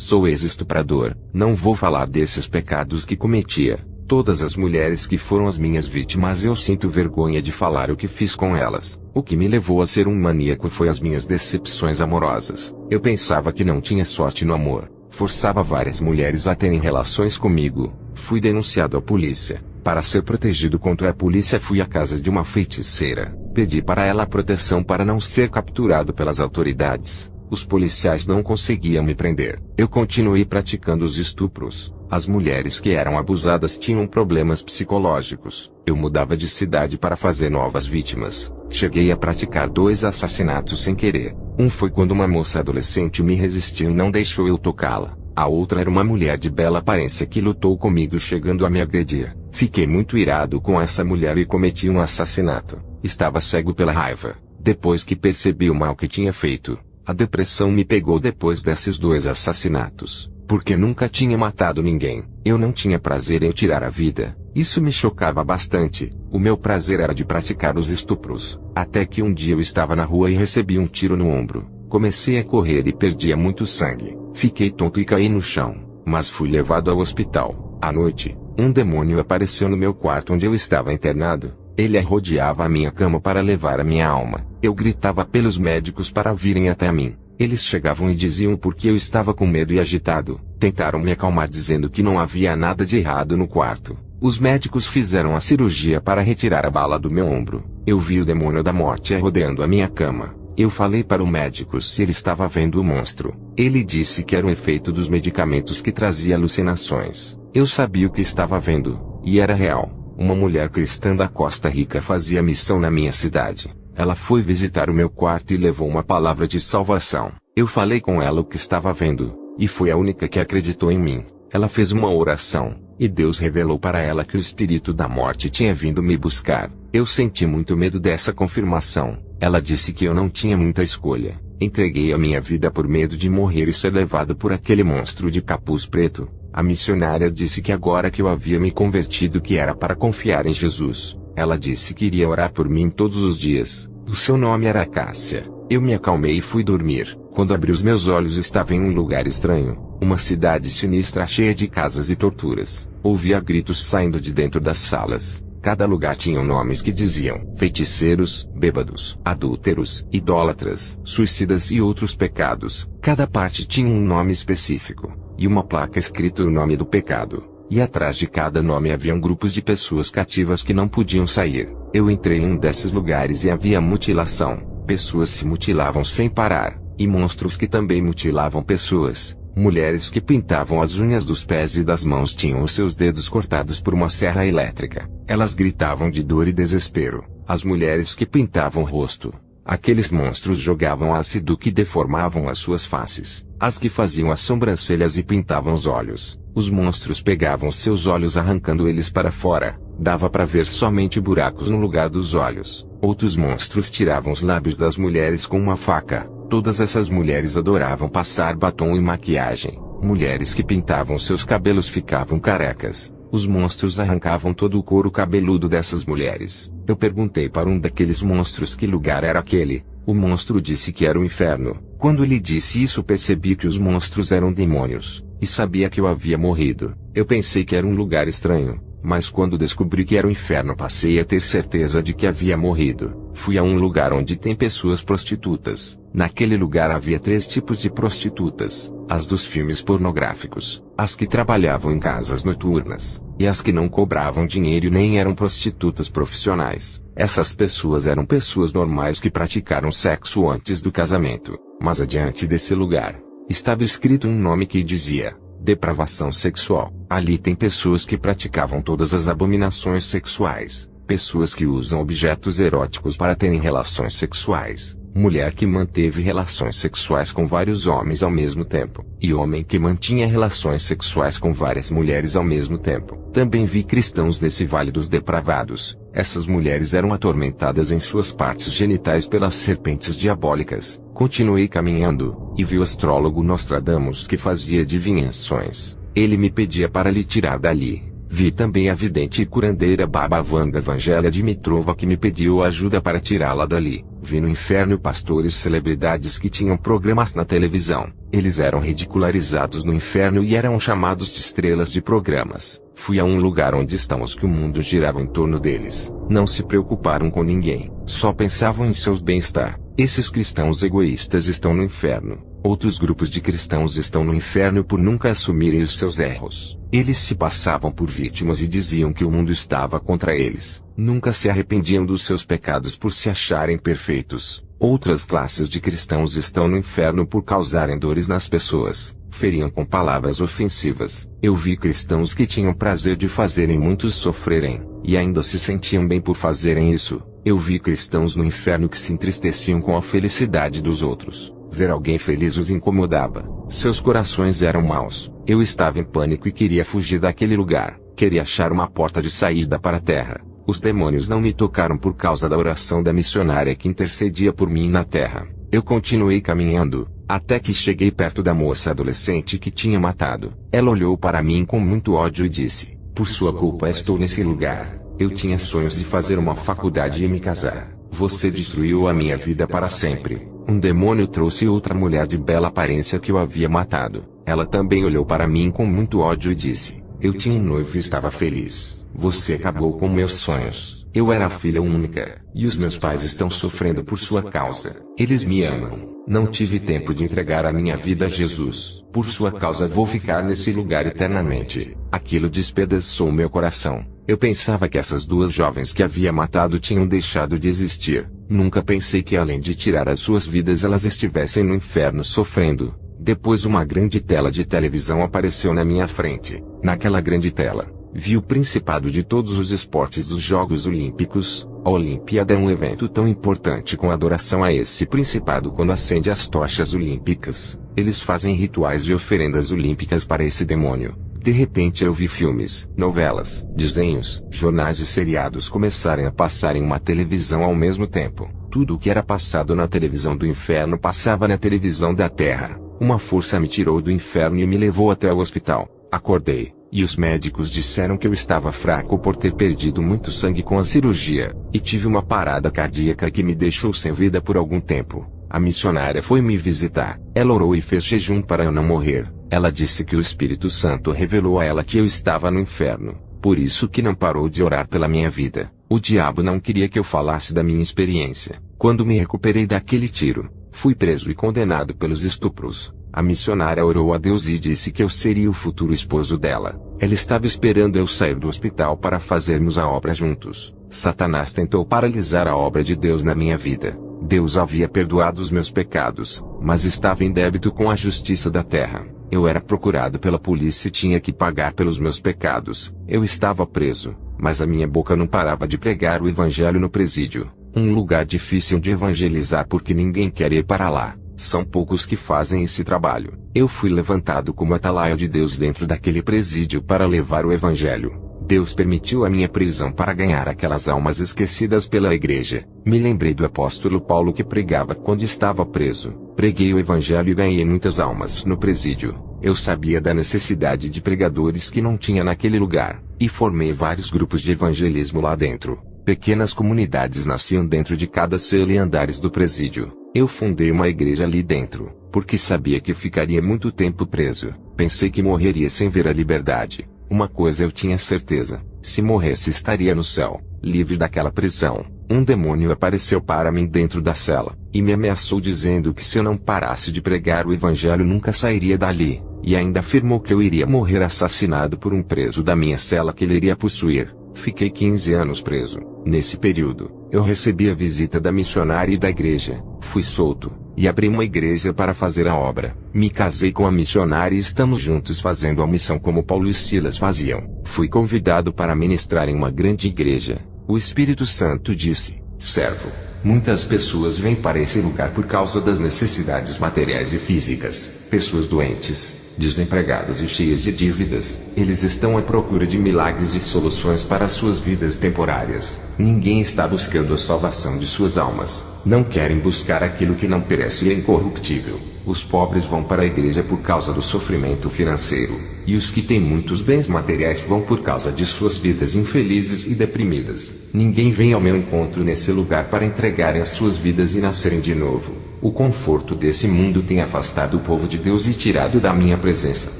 Sou ex-estuprador, não vou falar desses pecados que cometia. Todas as mulheres que foram as minhas vítimas eu sinto vergonha de falar o que fiz com elas. O que me levou a ser um maníaco foi as minhas decepções amorosas. Eu pensava que não tinha sorte no amor. Forçava várias mulheres a terem relações comigo. Fui denunciado à polícia. Para ser protegido contra a polícia fui à casa de uma feiticeira. Pedi para ela proteção para não ser capturado pelas autoridades. Os policiais não conseguiam me prender. Eu continuei praticando os estupros. As mulheres que eram abusadas tinham problemas psicológicos. Eu mudava de cidade para fazer novas vítimas. Cheguei a praticar 2 assassinatos sem querer. Um foi quando uma moça adolescente me resistiu e não deixou eu tocá-la. A outra era uma mulher de bela aparência que lutou comigo chegando a me agredir. Fiquei muito irado com essa mulher e cometi um assassinato. Estava cego pela raiva. Depois que percebi o mal que tinha feito, a depressão me pegou depois desses 2 assassinatos. Porque nunca tinha matado ninguém. Eu não tinha prazer em tirar a vida. Isso me chocava bastante. O meu prazer era de praticar os estupros. Até que um dia eu estava na rua e recebi um tiro no ombro. Comecei a correr e perdia muito sangue. Fiquei tonto e caí no chão. Mas fui levado ao hospital. À noite, um demônio apareceu no meu quarto onde eu estava internado. Ele rodeava a minha cama para levar a minha alma. Eu gritava pelos médicos para virem até mim. Eles chegavam e diziam porque eu estava com medo e agitado. Tentaram me acalmar dizendo que não havia nada de errado no quarto. Os médicos fizeram a cirurgia para retirar a bala do meu ombro. Eu vi o demônio da morte rodeando a minha cama. Eu falei para o médico se ele estava vendo o monstro. Ele disse que era o efeito dos medicamentos que trazia alucinações. Eu sabia o que estava vendo, e era real. Uma mulher cristã da Costa Rica fazia missão na minha cidade. Ela foi visitar o meu quarto e levou uma palavra de salvação. Eu falei com ela o que estava vendo, e foi a única que acreditou em mim. Ela fez uma oração, e Deus revelou para ela que o espírito da morte tinha vindo me buscar. Eu senti muito medo dessa confirmação. Ela disse que eu não tinha muita escolha. Entreguei a minha vida por medo de morrer e ser levado por aquele monstro de capuz preto. A missionária disse que agora que eu havia me convertido que era para confiar em Jesus. Ela disse que iria orar por mim todos os dias. O seu nome era Cássia. Eu me acalmei e fui dormir. Quando abri os meus olhos estava em um lugar estranho. Uma cidade sinistra cheia de casas e torturas. Ouvia gritos saindo de dentro das salas. Cada lugar tinha nomes que diziam feiticeiros, bêbados, adúlteros, idólatras, suicidas e outros pecados. Cada parte tinha um nome específico. E uma placa escrito o nome do pecado. E atrás de cada nome haviam grupos de pessoas cativas que não podiam sair. Eu entrei em um desses lugares e havia mutilação. Pessoas se mutilavam sem parar. E monstros que também mutilavam pessoas. Mulheres que pintavam as unhas dos pés e das mãos tinham os seus dedos cortados por uma serra elétrica. Elas gritavam de dor e desespero. As mulheres que pintavam o rosto. Aqueles monstros jogavam ácido que deformavam as suas faces. As que faziam as sobrancelhas e pintavam os olhos. Os monstros pegavam seus olhos arrancando eles para fora. Dava para ver somente buracos no lugar dos olhos. Outros monstros tiravam os lábios das mulheres com uma faca. Todas essas mulheres adoravam passar batom e maquiagem. Mulheres que pintavam seus cabelos ficavam carecas. Os monstros arrancavam todo o couro cabeludo dessas mulheres. Eu perguntei para um daqueles monstros que lugar era aquele. O monstro disse que era o inferno. Quando ele disse isso percebi que os monstros eram demônios. E sabia que eu havia morrido. Eu pensei que era um lugar estranho. Mas quando descobri que era o inferno passei a ter certeza de que havia morrido. Fui a um lugar onde tem pessoas prostitutas. Naquele lugar havia 3 tipos de prostitutas. As dos filmes pornográficos, as que trabalhavam em casas noturnas, e as que não cobravam dinheiro e nem eram prostitutas profissionais. Essas pessoas eram pessoas normais que praticaram sexo antes do casamento. Mas adiante desse lugar, estava escrito um nome que dizia depravação sexual. Ali tem pessoas que praticavam todas as abominações sexuais. Pessoas que usam objetos eróticos para terem relações sexuais. Mulher que manteve relações sexuais com vários homens ao mesmo tempo. E homem que mantinha relações sexuais com várias mulheres ao mesmo tempo. Também vi cristãos nesse vale dos depravados. Essas mulheres eram atormentadas em suas partes genitais pelas serpentes diabólicas. Continuei caminhando, e vi o astrólogo Nostradamus que fazia adivinhações. Ele me pedia para lhe tirar dali. Vi também a vidente e curandeira Baba Vanga Evangelia Dimitrova que me pediu ajuda para tirá-la dali. Vi no inferno pastores celebridades que tinham programas na televisão. Eles eram ridicularizados no inferno e eram chamados de estrelas de programas. Fui a um lugar onde estão os que o mundo girava em torno deles. Não se preocuparam com ninguém, só pensavam em seus bem-estar. Esses cristãos egoístas estão no inferno. Outros grupos de cristãos estão no inferno por nunca assumirem os seus erros. Eles se passavam por vítimas e diziam que o mundo estava contra eles. Nunca se arrependiam dos seus pecados por se acharem perfeitos. Outras classes de cristãos estão no inferno por causarem dores nas pessoas. Feriam com palavras ofensivas. Eu vi cristãos que tinham prazer de fazerem muitos sofrerem, e ainda se sentiam bem por fazerem isso. Eu vi cristãos no inferno que se entristeciam com a felicidade dos outros. Ver alguém feliz os incomodava. Seus corações eram maus. Eu estava em pânico e queria fugir daquele lugar. Queria achar uma porta de saída para a terra. Os demônios não me tocaram por causa da oração da missionária que intercedia por mim na terra. Eu continuei caminhando, até que cheguei perto da moça adolescente que tinha matado. Ela olhou para mim com muito ódio e disse: "Por sua culpa estou nesse lugar. Eu tinha sonhos de fazer uma faculdade e me casar. Você destruiu a minha vida para sempre." Um demônio trouxe outra mulher de bela aparência que eu havia matado. Ela também olhou para mim com muito ódio e disse: "Eu tinha um noivo e estava feliz. Você acabou com meus sonhos. Eu era a filha única, e os meus pais estão sofrendo por sua causa. Eles me amam. Não tive tempo de entregar a minha vida a Jesus. Por sua causa vou ficar nesse lugar eternamente." Aquilo despedaçou meu coração. Eu pensava que essas duas jovens que havia matado tinham deixado de existir. Nunca pensei que além de tirar as suas vidas elas estivessem no inferno sofrendo. Depois uma grande tela de televisão apareceu na minha frente. Naquela grande tela, vi o principado de todos os esportes dos Jogos Olímpicos. A Olimpíada é um evento tão importante com adoração a esse principado quando acende as tochas olímpicas. Eles fazem rituais e oferendas olímpicas para esse demônio. De repente eu vi filmes, novelas, desenhos, jornais e seriados começarem a passar em uma televisão ao mesmo tempo. Tudo o que era passado na televisão do inferno passava na televisão da terra. Uma força me tirou do inferno e me levou até o hospital. Acordei, e os médicos disseram que eu estava fraco por ter perdido muito sangue com a cirurgia, e tive uma parada cardíaca que me deixou sem vida por algum tempo. A missionária foi me visitar. Ela orou e fez jejum para eu não morrer. Ela disse que o Espírito Santo revelou a ela que eu estava no inferno, por isso que não parou de orar pela minha vida. O diabo não queria que eu falasse da minha experiência. Quando me recuperei daquele tiro, fui preso e condenado pelos estupros. A missionária orou a Deus e disse que eu seria o futuro esposo dela. Ela estava esperando eu sair do hospital para fazermos a obra juntos. Satanás tentou paralisar a obra de Deus na minha vida. Deus havia perdoado os meus pecados, mas estava em débito com a justiça da terra. Eu era procurado pela polícia e tinha que pagar pelos meus pecados. Eu estava preso, mas a minha boca não parava de pregar o evangelho no presídio. Um lugar difícil de evangelizar porque ninguém quer ir para lá. São poucos que fazem esse trabalho. Eu fui levantado como atalaia de Deus dentro daquele presídio para levar o evangelho. Deus permitiu a minha prisão para ganhar aquelas almas esquecidas pela igreja. Me lembrei do apóstolo Paulo que pregava quando estava preso. Preguei o evangelho e ganhei muitas almas no presídio. Eu sabia da necessidade de pregadores que não tinha naquele lugar, e formei vários grupos de evangelismo lá dentro. Pequenas comunidades nasciam dentro de cada cela e andares do presídio. Eu fundei uma igreja ali dentro, porque sabia que ficaria muito tempo preso. Pensei que morreria sem ver a liberdade. Uma coisa eu tinha certeza: se morresse estaria no céu, livre daquela prisão. Um demônio apareceu para mim dentro da cela, e me ameaçou dizendo que se eu não parasse de pregar o evangelho nunca sairia dali, e ainda afirmou que eu iria morrer assassinado por um preso da minha cela que ele iria possuir. Fiquei 15 anos preso. Nesse período, eu recebi a visita da missionária e da igreja. Fui solto, e abri uma igreja para fazer a obra. Me casei com a missionária e estamos juntos fazendo a missão como Paulo e Silas faziam. Fui convidado para ministrar em uma grande igreja. O Espírito Santo disse: "Servo, muitas pessoas vêm para esse lugar por causa das necessidades materiais e físicas. Pessoas doentes, desempregadas e cheias de dívidas. Eles estão à procura de milagres e soluções para suas vidas temporárias. Ninguém está buscando a salvação de suas almas. Não querem buscar aquilo que não perece e é incorruptível. Os pobres vão para a igreja por causa do sofrimento financeiro, e os que têm muitos bens materiais vão por causa de suas vidas infelizes e deprimidas. Ninguém vem ao meu encontro nesse lugar para entregarem as suas vidas e nascerem de novo. O conforto desse mundo tem afastado o povo de Deus e tirado da minha presença.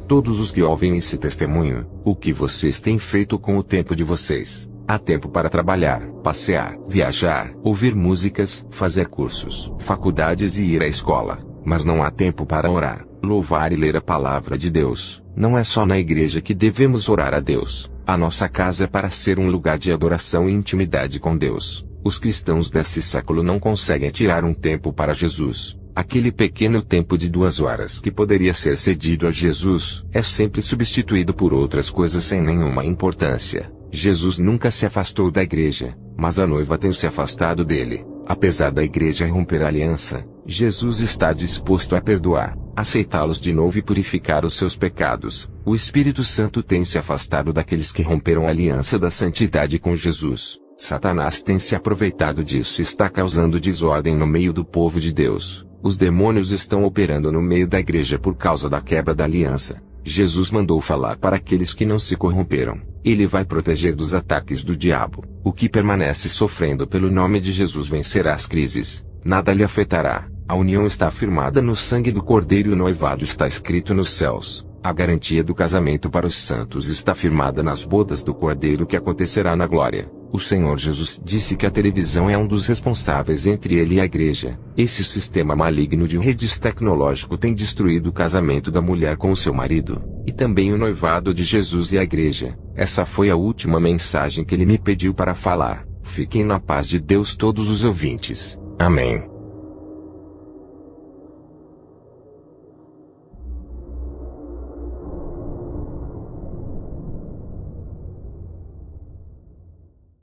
Todos os que ouvem esse testemunho, o que vocês têm feito com o tempo de vocês? Há tempo para trabalhar, passear, viajar, ouvir músicas, fazer cursos, faculdades e ir à escola. Mas não há tempo para orar, louvar e ler a palavra de Deus. Não é só na igreja que devemos orar a Deus. A nossa casa é para ser um lugar de adoração e intimidade com Deus. Os cristãos desse século não conseguem tirar um tempo para Jesus. Aquele pequeno tempo de 2 horas que poderia ser cedido a Jesus, é sempre substituído por outras coisas sem nenhuma importância. Jesus nunca se afastou da igreja, mas a noiva tem se afastado dele. Apesar da igreja romper a aliança, Jesus está disposto a perdoar, aceitá-los de novo e purificar os seus pecados. O Espírito Santo tem se afastado daqueles que romperam a aliança da santidade com Jesus. Satanás tem se aproveitado disso e está causando desordem no meio do povo de Deus. Os demônios estão operando no meio da igreja por causa da quebra da aliança. Jesus mandou falar para aqueles que não se corromperam. Ele vai proteger dos ataques do diabo. O que permanece sofrendo pelo nome de Jesus vencerá as crises. Nada lhe afetará. A união está firmada no sangue do Cordeiro e o noivado está escrito nos céus. A garantia do casamento para os santos está firmada nas bodas do Cordeiro que acontecerá na glória. O Senhor Jesus disse que a televisão é um dos responsáveis entre ele e a igreja. Esse sistema maligno de redes tecnológico tem destruído o casamento da mulher com o seu marido, e também o noivado de Jesus e a igreja. Essa foi a última mensagem que ele me pediu para falar. Fiquem na paz de Deus todos os ouvintes. Amém.